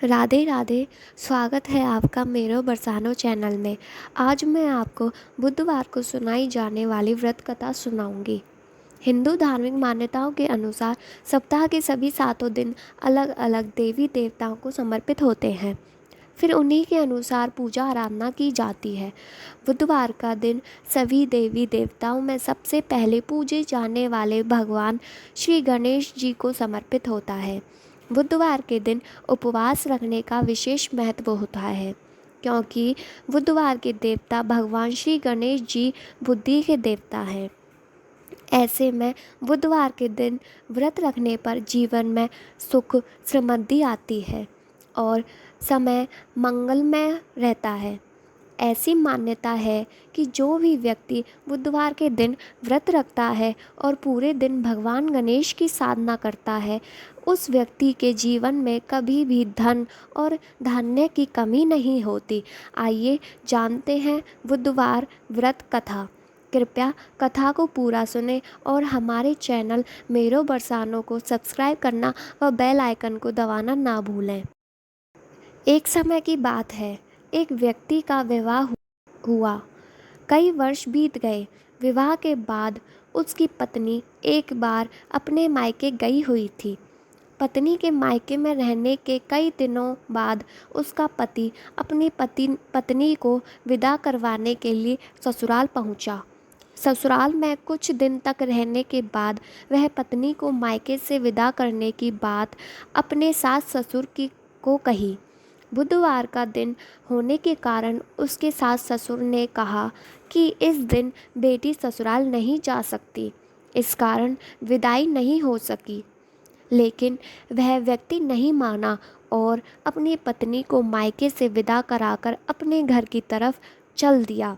राधे राधे। स्वागत है आपका मेरो बरसानो चैनल में। आज मैं आपको बुधवार को सुनाई जाने वाली व्रत कथा सुनाऊंगी। हिंदू धार्मिक मान्यताओं के अनुसार सप्ताह के सभी 7 दिन अलग अलग देवी देवताओं को समर्पित होते हैं। फिर उन्हीं के अनुसार पूजा आराधना की जाती है। बुधवार का दिन सभी देवी देवताओं में सबसे पहले पूजे जाने वाले भगवान श्री गणेश जी को समर्पित होता है। बुधवार के दिन उपवास रखने का विशेष महत्व होता है, क्योंकि बुधवार के देवता भगवान श्री गणेश जी बुद्धि के देवता हैं। ऐसे में बुधवार के दिन व्रत रखने पर जीवन में सुख समृद्धि आती है और समय मंगलमय रहता है। ऐसी मान्यता है कि जो भी व्यक्ति बुधवार के दिन व्रत रखता है और पूरे दिन भगवान गणेश की साधना करता है, उस व्यक्ति के जीवन में कभी भी धन और धान्य की कमी नहीं होती। आइए जानते हैं बुधवार व्रत कथा। कृपया कथा को पूरा सुने और हमारे चैनल मेरो बरसानो को सब्सक्राइब करना व बेल आइकन को दबाना ना भूलें। एक समय की बात है, एक व्यक्ति का विवाह हुआ। कई वर्ष बीत गए। विवाह के बाद उसकी पत्नी एक बार अपने मायके गई हुई थी। पत्नी के मायके में रहने के कई दिनों बाद उसका पति अपनी पत्नी को विदा करवाने के लिए ससुराल पहुंचा। ससुराल में कुछ दिन तक रहने के बाद वह पत्नी को मायके से विदा करने की बात अपने सास ससुर को कही। बुधवार का दिन होने के कारण उसके सास ससुर ने कहा कि इस दिन बेटी ससुराल नहीं जा सकती, इस कारण विदाई नहीं हो सकी। लेकिन वह व्यक्ति नहीं माना और अपनी पत्नी को मायके से विदा कराकर अपने घर की तरफ चल दिया।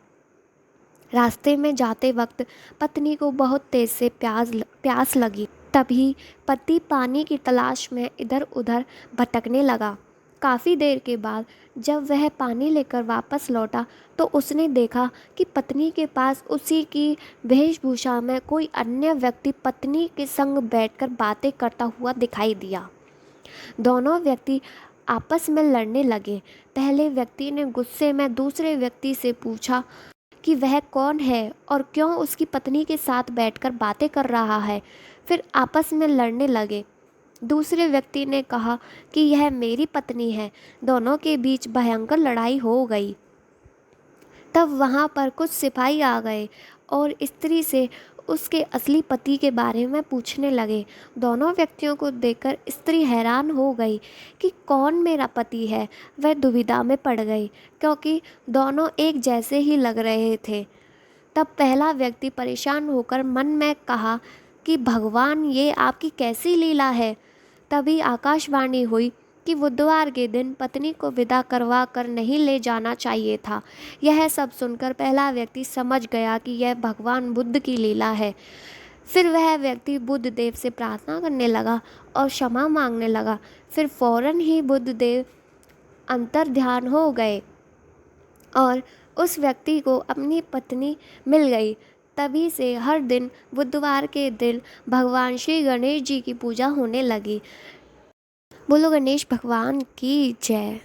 रास्ते में जाते वक्त पत्नी को बहुत तेज से प्यास लगी। तभी पति पानी की तलाश में इधर उधर भटकने लगा। काफ़ी देर के बाद जब वह पानी लेकर वापस लौटा तो उसने देखा कि पत्नी के पास उसी की वेशभूषा में कोई अन्य व्यक्ति पत्नी के संग बैठकर बातें करता हुआ दिखाई दिया। दोनों व्यक्ति आपस में लड़ने लगे। पहले व्यक्ति ने गुस्से में दूसरे व्यक्ति से पूछा कि वह कौन है और क्यों उसकी पत्नी के साथ बैठकर बातें कर रहा है। फिर आपस में लड़ने लगे। दूसरे व्यक्ति ने कहा कि यह मेरी पत्नी है। दोनों के बीच भयंकर लड़ाई हो गई। तब वहाँ पर कुछ सिपाही आ गए और स्त्री से उसके असली पति के बारे में पूछने लगे। दोनों व्यक्तियों को देखकर स्त्री हैरान हो गई कि कौन मेरा पति है। वह दुविधा में पड़ गई, क्योंकि दोनों एक जैसे ही लग रहे थे। तब पहला व्यक्ति परेशान होकर मन में कहा कि भगवान, ये आपकी कैसी लीला है। तभी आकाशवाणी हुई कि बुधवार के दिन पत्नी को विदा करवा कर नहीं ले जाना चाहिए था। यह सब सुनकर पहला व्यक्ति समझ गया कि यह भगवान बुद्ध की लीला है। फिर वह व्यक्ति बुद्ध देव से प्रार्थना करने लगा और क्षमा मांगने लगा। फिर फौरन ही बुद्ध देव अंतर्ध्यान हो गए और उस व्यक्ति को अपनी पत्नी मिल गई। तभी से हर दिन बुधवार के दिन भगवान श्री गणेश जी की पूजा होने लगी। बोलो गणेश भगवान की जय।